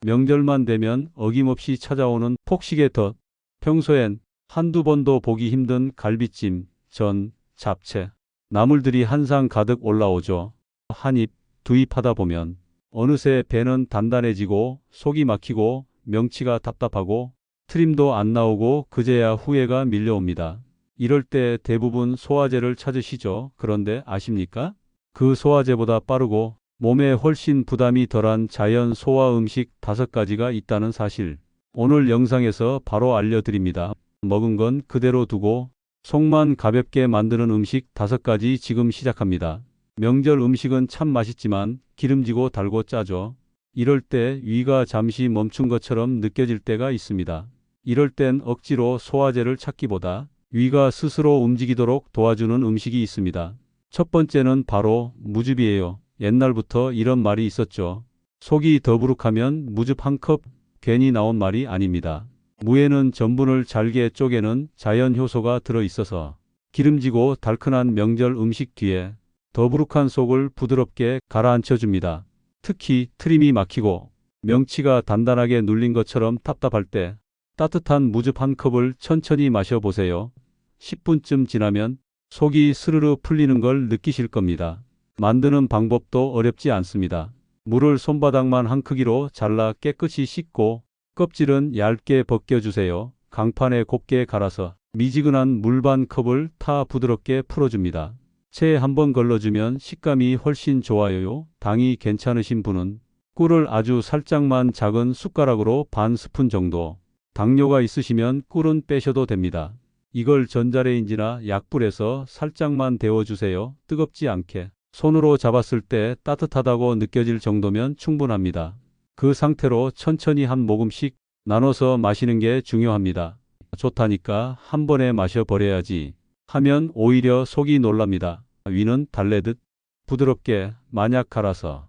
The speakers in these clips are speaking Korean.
명절만 되면 어김없이 찾아오는 폭식의 덫. 평소엔 한두 번도 보기 힘든 갈비찜, 전, 잡채, 나물들이 한 상 가득 올라오죠. 한 입, 두 입 하다 보면 어느새 배는 단단해지고 속이 막히고 명치가 답답하고 트림도 안 나오고 그제야 후회가 밀려옵니다. 이럴 때 대부분 소화제를 찾으시죠. 그런데 아십니까? 그 소화제보다 빠르고 몸에 훨씬 부담이 덜한 자연 소화 음식 5가지가 있다는 사실. 오늘 영상에서 바로 알려드립니다. 먹은 건 그대로 두고 속만 가볍게 만드는 음식 5가지 지금 시작합니다. 명절 음식은 참 맛있지만 기름지고 달고 짜죠. 이럴 때 위가 잠시 멈춘 것처럼 느껴질 때가 있습니다. 이럴 땐 억지로 소화제를 찾기보다 위가 스스로 움직이도록 도와주는 음식이 있습니다. 첫 번째는 바로 무즙이에요. 옛날부터 이런 말이 있었죠. 속이 더부룩하면 무즙 한 컵, 괜히 나온 말이 아닙니다. 무에는 전분을 잘게 쪼개는 자연 효소가 들어있어서 기름지고 달큰한 명절 음식 뒤에 더부룩한 속을 부드럽게 가라앉혀줍니다. 특히 트림이 막히고 명치가 단단하게 눌린 것처럼 답답할 때 따뜻한 무즙 한 컵을 천천히 마셔보세요. 10분쯤 지나면 속이 스르르 풀리는 걸 느끼실 겁니다. 만드는 방법도 어렵지 않습니다. 물을 손바닥만 한 크기로 잘라 깨끗이 씻고 껍질은 얇게 벗겨주세요. 강판에 곱게 갈아서 미지근한 물 반 컵을 타 부드럽게 풀어줍니다. 체에 한번 걸러주면 식감이 훨씬 좋아요. 당이 괜찮으신 분은 꿀을 아주 살짝만 작은 숟가락으로 반 스푼 정도, 당뇨가 있으시면 꿀은 빼셔도 됩니다. 이걸 전자레인지나 약불에서 살짝만 데워주세요. 뜨겁지 않게. 손으로 잡았을 때 따뜻하다고 느껴질 정도면 충분합니다. 그 상태로 천천히 한 모금씩 나눠서 마시는 게 중요합니다. 좋다니까 한 번에 마셔버려야지 하면 오히려 속이 놀랍니다. 위는 달래듯 부드럽게 만약 갈아서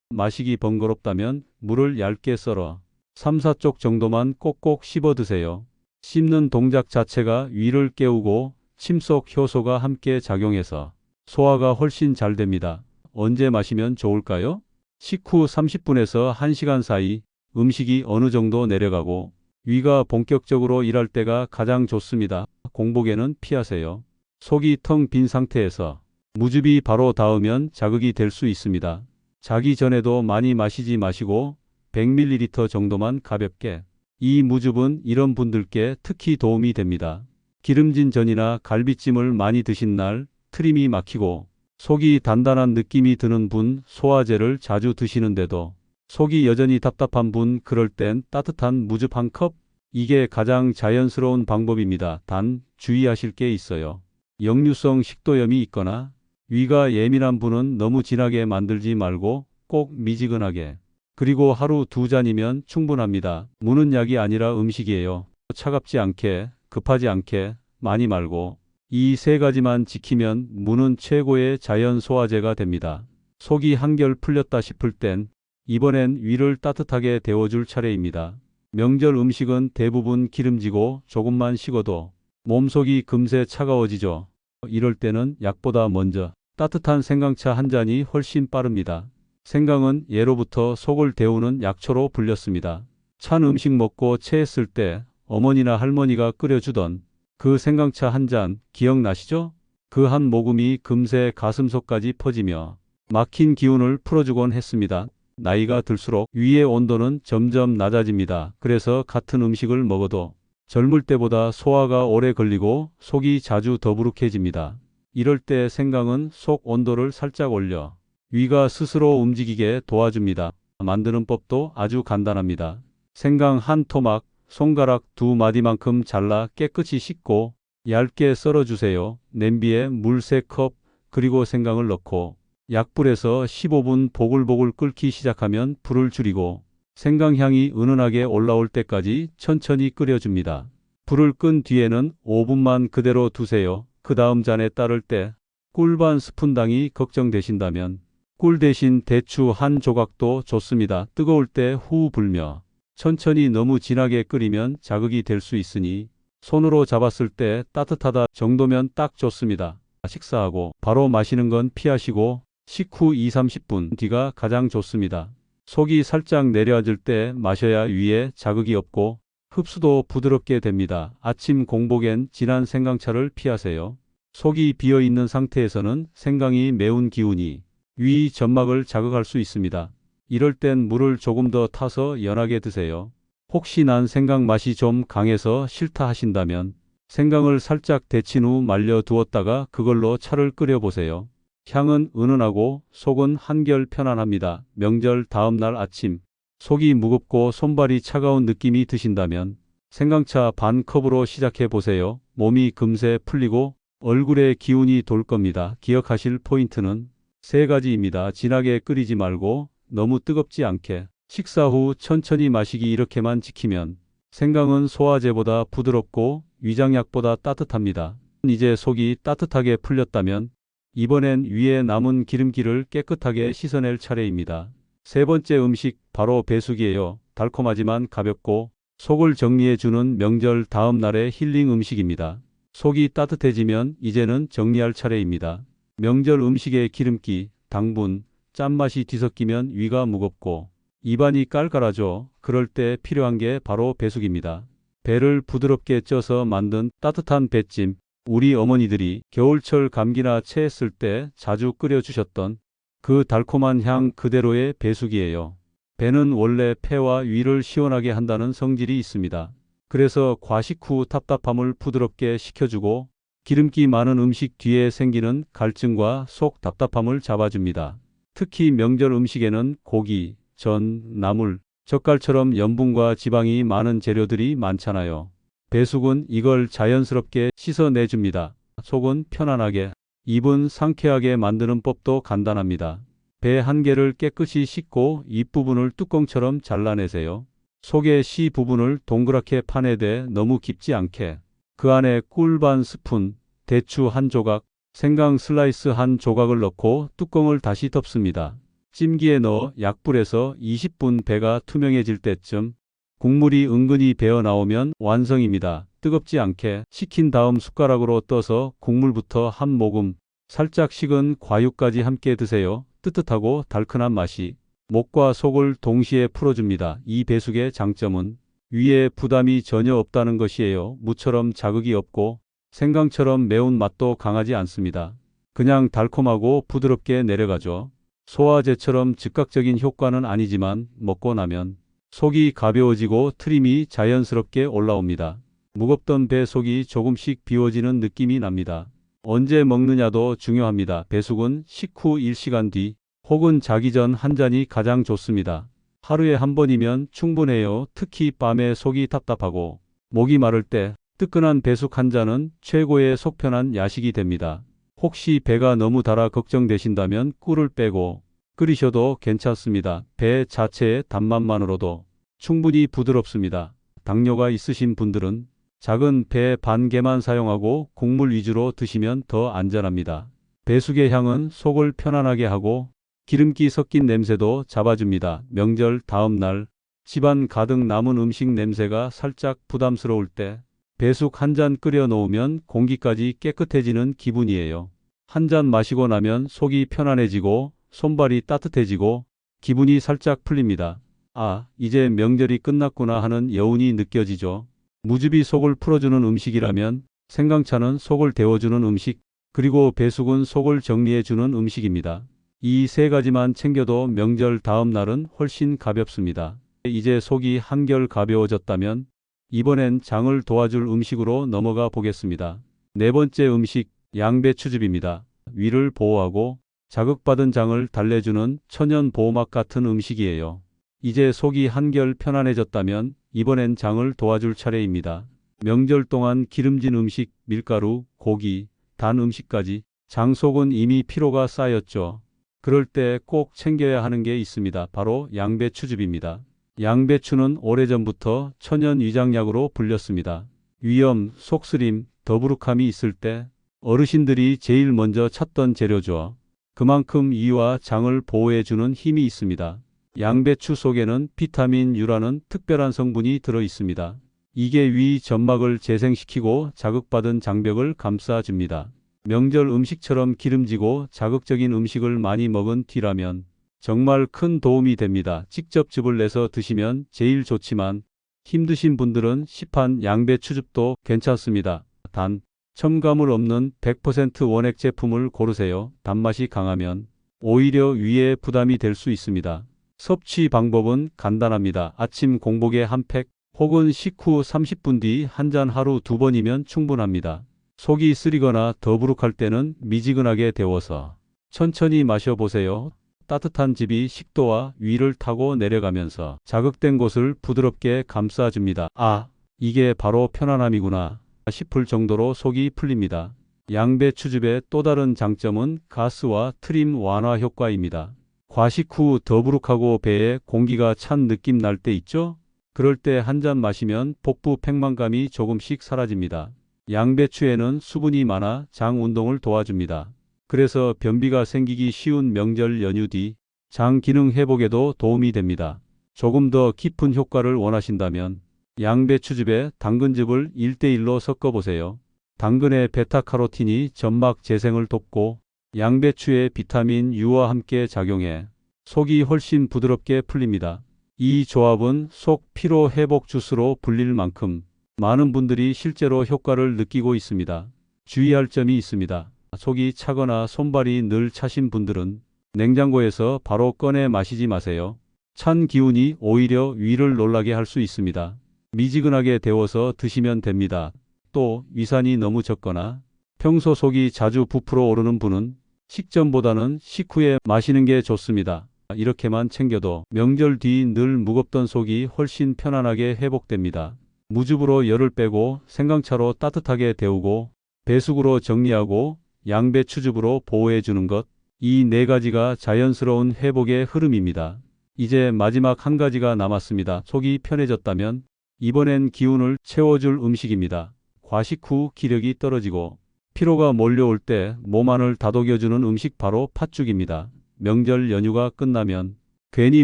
마시기 번거롭다면 물을 얇게 썰어 3, 4쪽 정도만 꼭꼭 씹어 드세요. 씹는 동작 자체가 위를 깨우고 침속 효소가 함께 작용해서 소화가 훨씬 잘 됩니다. 언제 마시면 좋을까요? 식후 30분에서 1시간 사이 음식이 어느 정도 내려가고 위가 본격적으로 일할 때가 가장 좋습니다. 공복에는 피하세요. 속이 텅 빈 상태에서 무즙이 바로 닿으면 자극이 될 수 있습니다. 자기 전에도 많이 마시지 마시고 100ml 정도만 가볍게. 이 무즙은 이런 분들께 특히 도움이 됩니다. 기름진 전이나 갈비찜을 많이 드신 날, 트림이 막히고 속이 단단한 느낌이 드는 분, 소화제를 자주 드시는데도 속이 여전히 답답한 분, 그럴 땐 따뜻한 무즙 한 컵? 이게 가장 자연스러운 방법입니다. 단 주의하실 게 있어요. 역류성 식도염이 있거나 위가 예민한 분은 너무 진하게 만들지 말고 꼭 미지근하게. 그리고 하루 2잔이면 충분합니다. 무는 약이 아니라 음식이에요. 차갑지 않게, 급하지 않게, 많이 말고. 이 3가지만 지키면 무는 최고의 자연 소화제가 됩니다. 속이 한결 풀렸다 싶을 땐 이번엔 위를 따뜻하게 데워줄 차례입니다. 명절 음식은 대부분 기름지고 조금만 식어도 몸속이 금세 차가워지죠. 이럴 때는 약보다 먼저 따뜻한 생강차 한 잔이 훨씬 빠릅니다. 생강은 예로부터 속을 데우는 약초로 불렸습니다. 찬 음식 먹고 체했을 때 어머니나 할머니가 끓여주던 그 생강차 한 잔 기억나시죠? 그 한 모금이 금세 가슴속까지 퍼지며 막힌 기운을 풀어주곤 했습니다. 나이가 들수록 위의 온도는 점점 낮아집니다. 그래서 같은 음식을 먹어도 젊을 때보다 소화가 오래 걸리고 속이 자주 더부룩해집니다. 이럴 때 생강은 속 온도를 살짝 올려 위가 스스로 움직이게 도와줍니다. 만드는 법도 아주 간단합니다. 생강 한 토막, 손가락 2마디만큼 잘라 깨끗이 씻고 얇게 썰어주세요. 냄비에 물 3컵, 그리고 생강을 넣고 약불에서 15분 보글보글 끓기 시작하면 불을 줄이고 생강향이 은은하게 올라올 때까지 천천히 끓여줍니다. 불을 끈 뒤에는 5분만 그대로 두세요. 그 다음 잔에 따를 때 꿀 반 스푼당이 걱정되신다면 꿀 대신 대추 한 조각도 좋습니다. 뜨거울 때 후 불며 천천히 너무 진하게 끓이면 자극이 될 수 있으니 손으로 잡았을 때 따뜻하다 정도면 딱 좋습니다. 식사하고 바로 마시는 건 피하시고 식후 2, 30분 뒤가 가장 좋습니다. 속이 살짝 내려앉을 때 마셔야 위에 자극이 없고 흡수도 부드럽게 됩니다. 아침 공복엔 진한 생강차를 피하세요. 속이 비어 있는 상태에서는 생강이 매운 기운이 위 점막을 자극할 수 있습니다. 이럴 땐 물을 조금 더 타서 연하게 드세요. 혹시 난 생강 맛이 좀 강해서 싫다 하신다면 생강을 살짝 데친 후 말려 두었다가 그걸로 차를 끓여 보세요. 향은 은은하고 속은 한결 편안합니다. 명절 다음 날 아침 속이 무겁고 손발이 차가운 느낌이 드신다면 생강차 반 컵으로 시작해 보세요. 몸이 금세 풀리고 얼굴에 기운이 돌 겁니다. 기억하실 포인트는 세 가지입니다. 진하게 끓이지 말고 너무 뜨겁지 않게, 식사 후 천천히 마시기, 이렇게만 지키면 생강은 소화제보다 부드럽고 위장약보다 따뜻합니다. 이제 속이 따뜻하게 풀렸다면 이번엔 위에 남은 기름기를 깨끗하게 씻어낼 차례입니다. 세 번째 음식 바로 배숙이에요. 달콤하지만 가볍고 속을 정리해주는 명절 다음 날의 힐링 음식입니다. 속이 따뜻해지면 이제는 정리할 차례입니다. 명절 음식의 기름기, 당분, 짠맛이 뒤섞이면 위가 무겁고 입안이 깔깔하죠. 그럴 때 필요한 게 바로 배숙입니다. 배를 부드럽게 쪄서 만든 따뜻한 배찜, 우리 어머니들이 겨울철 감기나 체했을 때 자주 끓여주셨던 그 달콤한 향 그대로의 배숙이에요. 배는 원래 폐와 위를 시원하게 한다는 성질이 있습니다. 그래서 과식 후 답답함을 부드럽게 식혀주고 기름기 많은 음식 뒤에 생기는 갈증과 속 답답함을 잡아줍니다. 특히 명절 음식에는 고기, 전, 나물, 젓갈처럼 염분과 지방이 많은 재료들이 많잖아요. 배숙은 이걸 자연스럽게 씻어내줍니다. 속은 편안하게, 입은 상쾌하게 만드는 법도 간단합니다. 배 한 개를 깨끗이 씻고 잎부분을 뚜껑처럼 잘라내세요. 속의 씨 부분을 동그랗게 파내되 너무 깊지 않게, 그 안에 꿀 반 스푼, 대추 한 조각, 생강 슬라이스 한 조각을 넣고 뚜껑을 다시 덮습니다. 찜기에 넣어 약불에서 20분 배가 투명해질 때쯤 국물이 은근히 배어 나오면 완성입니다. 뜨겁지 않게 식힌 다음 숟가락으로 떠서 국물부터 한 모금, 살짝 식은 과육까지 함께 드세요. 뜨뜻하고 달큰한 맛이 목과 속을 동시에 풀어줍니다. 이 배숙의 장점은 위에 부담이 전혀 없다는 것이에요. 무처럼 자극이 없고 생강처럼 매운 맛도 강하지 않습니다. 그냥 달콤하고 부드럽게 내려가죠. 소화제처럼 즉각적인 효과는 아니지만 먹고 나면 속이 가벼워지고 트림이 자연스럽게 올라옵니다. 무겁던 배 속이 조금씩 비워지는 느낌이 납니다. 언제 먹느냐도 중요합니다. 배숙은 식후 1시간 뒤 혹은 자기 전 한 잔이 가장 좋습니다. 하루에 한 번이면 충분해요. 특히 밤에 속이 답답하고 목이 마를 때 뜨끈한 배숙 한 잔은 최고의 속편한 야식이 됩니다. 혹시 배가 너무 달아 걱정되신다면 꿀을 빼고 끓이셔도 괜찮습니다. 배 자체의 단맛만으로도 충분히 부드럽습니다. 당뇨가 있으신 분들은 작은 배 반 개만 사용하고 국물 위주로 드시면 더 안전합니다. 배숙의 향은 속을 편안하게 하고 기름기 섞인 냄새도 잡아줍니다. 명절 다음 날 집안 가득 남은 음식 냄새가 살짝 부담스러울 때 배숙 한 잔 끓여 놓으면 공기까지 깨끗해지는 기분이에요. 한 잔 마시고 나면 속이 편안해지고 손발이 따뜻해지고 기분이 살짝 풀립니다. 아, 이제 명절이 끝났구나 하는 여운이 느껴지죠. 무즙이 속을 풀어주는 음식이라면 생강차는 속을 데워주는 음식, 그리고 배숙은 속을 정리해주는 음식입니다. 이 세 가지만 챙겨도 명절 다음 날은 훨씬 가볍습니다. 이제 속이 한결 가벼워졌다면 이번엔 장을 도와줄 음식으로 넘어가 보겠습니다. 네 번째 음식, 양배추즙입니다. 위를 보호하고 자극받은 장을 달래주는 천연 보호막 같은 음식이에요. 이제 속이 한결 편안해졌다면 이번엔 장을 도와줄 차례입니다. 명절 동안 기름진 음식, 밀가루, 고기, 단 음식까지 장 속은 이미 피로가 쌓였죠. 그럴 때 꼭 챙겨야 하는 게 있습니다. 바로 양배추즙입니다. 양배추는 오래전부터 천연 위장약으로 불렸습니다. 위염, 속쓰림, 더부룩함이 있을 때 어르신들이 제일 먼저 찾던 재료죠. 그만큼 위와 장을 보호해주는 힘이 있습니다. 양배추 속에는 비타민 U라는 특별한 성분이 들어 있습니다. 이게 위 점막을 재생시키고 자극받은 장벽을 감싸줍니다. 명절 음식처럼 기름지고 자극적인 음식을 많이 먹은 뒤라면 정말 큰 도움이 됩니다. 직접 즙을 내서 드시면 제일 좋지만 힘드신 분들은 시판 양배추즙도 괜찮습니다. 단, 첨가물 없는 100% 원액 제품을 고르세요. 단맛이 강하면 오히려 위에 부담이 될 수 있습니다. 섭취 방법은 간단합니다. 아침 공복에 한 팩, 혹은 식후 30분 뒤 한 잔 하루 2번이면 충분합니다. 속이 쓰리거나 더부룩할 때는 미지근하게 데워서 천천히 마셔보세요. 따뜻한 즙이 식도와 위를 타고 내려가면서 자극된 곳을 부드럽게 감싸줍니다. 아, 이게 바로 편안함이구나 싶을 정도로 속이 풀립니다. 양배추즙의 또 다른 장점은 가스와 트림 완화 효과입니다. 과식 후 더부룩하고 배에 공기가 찬 느낌 날 때 있죠? 그럴 때 한 잔 마시면 복부 팽만감이 조금씩 사라집니다. 양배추에는 수분이 많아 장 운동을 도와줍니다. 그래서 변비가 생기기 쉬운 명절 연휴 뒤 장 기능 회복에도 도움이 됩니다. 조금 더 깊은 효과를 원하신다면 양배추즙에 당근즙을 1:1로 섞어보세요. 당근의 베타카로틴이 점막 재생을 돕고 양배추의 비타민 U와 함께 작용해 속이 훨씬 부드럽게 풀립니다. 이 조합은 속 피로 회복 주스로 불릴 만큼 많은 분들이 실제로 효과를 느끼고 있습니다. 주의할 점이 있습니다. 속이 차거나 손발이 늘 차신 분들은 냉장고에서 바로 꺼내 마시지 마세요. 찬 기운이 오히려 위를 놀라게 할 수 있습니다. 미지근하게 데워서 드시면 됩니다. 또 위산이 너무 적거나 평소 속이 자주 부풀어 오르는 분은 식전보다는 식후에 마시는 게 좋습니다. 이렇게만 챙겨도 명절 뒤 늘 무겁던 속이 훨씬 편안하게 회복됩니다. 무즙으로 열을 빼고 생강차로 따뜻하게 데우고 배숙으로 정리하고 양배추즙으로 보호해 주는 것. 이 네 가지가 자연스러운 회복의 흐름입니다. 이제 마지막 한 가지가 남았습니다. 속이 편해졌다면 이번엔 기운을 채워줄 음식입니다. 과식 후 기력이 떨어지고 피로가 몰려올 때 몸 안을 다독여주는 음식 바로 팥죽입니다. 명절 연휴가 끝나면 괜히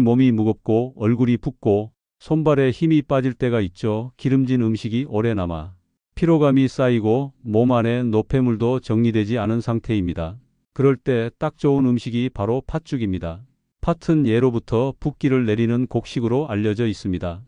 몸이 무겁고 얼굴이 붓고 손발에 힘이 빠질 때가 있죠. 기름진 음식이 오래 남아 피로감이 쌓이고 몸 안에 노폐물도 정리되지 않은 상태입니다. 그럴 때 딱 좋은 음식이 바로 팥죽입니다. 팥은 예로부터 붓기를 내리는 곡식으로 알려져 있습니다.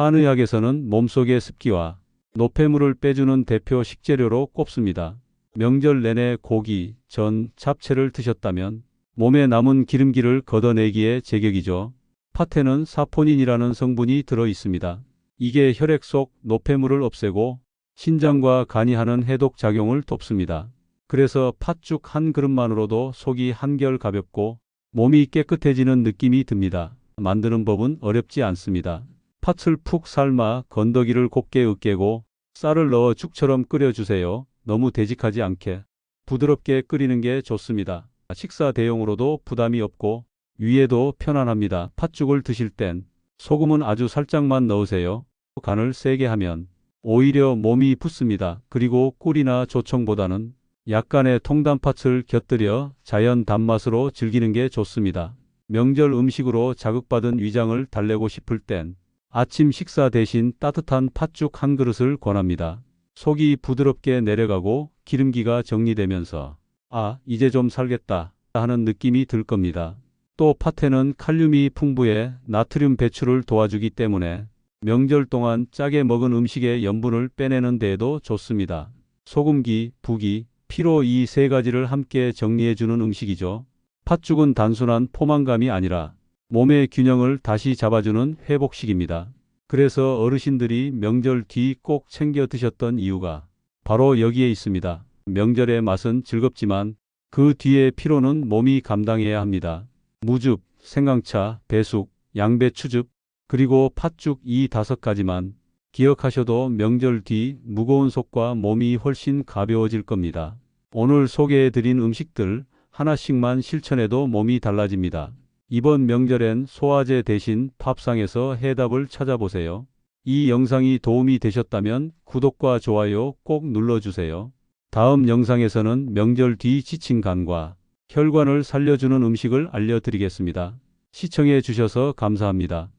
한의학에서는 몸속의 습기와 노폐물을 빼주는 대표 식재료로 꼽습니다. 명절 내내 고기, 전, 잡채를 드셨다면 몸에 남은 기름기를 걷어내기에 제격이죠. 팥에는 사포닌이라는 성분이 들어 있습니다. 이게 혈액 속 노폐물을 없애고 신장과 간이 하는 해독 작용을 돕습니다. 그래서 팥죽 한 그릇만으로도 속이 한결 가볍고 몸이 깨끗해지는 느낌이 듭니다. 만드는 법은 어렵지 않습니다. 팥을 푹 삶아 건더기를 곱게 으깨고 쌀을 넣어 죽처럼 끓여주세요. 너무 되직하지 않게 부드럽게 끓이는 게 좋습니다. 식사 대용으로도 부담이 없고 위에도 편안합니다. 팥죽을 드실 땐 소금은 아주 살짝만 넣으세요. 간을 세게 하면 오히려 몸이 붓습니다. 그리고 꿀이나 조청보다는 약간의 통단팥을 곁들여 자연 단맛으로 즐기는 게 좋습니다. 명절 음식으로 자극받은 위장을 달래고 싶을 땐 아침 식사 대신 따뜻한 팥죽 한 그릇을 권합니다. 속이 부드럽게 내려가고 기름기가 정리되면서 아, 이제 좀 살겠다 하는 느낌이 들 겁니다. 또 팥에는 칼륨이 풍부해 나트륨 배출을 도와주기 때문에 명절 동안 짜게 먹은 음식의 염분을 빼내는 데에도 좋습니다. 소금기, 부기, 피로 이 세 가지를 함께 정리해주는 음식이죠. 팥죽은 단순한 포만감이 아니라 몸의 균형을 다시 잡아주는 회복식입니다. 그래서 어르신들이 명절 뒤 꼭 챙겨 드셨던 이유가 바로 여기에 있습니다. 명절의 맛은 즐겁지만 그 뒤의 피로는 몸이 감당해야 합니다. 무즙, 생강차, 배숙, 양배추즙, 그리고 팥죽 이 5가지만 기억하셔도 명절 뒤 무거운 속과 몸이 훨씬 가벼워질 겁니다. 오늘 소개해드린 음식들 하나씩만 실천해도 몸이 달라집니다. 이번 명절엔 소화제 대신 밥상에서 해답을 찾아보세요. 이 영상이 도움이 되셨다면 구독과 좋아요 꼭 눌러주세요. 다음 영상에서는 명절 뒤 지친 간과 혈관을 살려주는 음식을 알려드리겠습니다. 시청해 주셔서 감사합니다.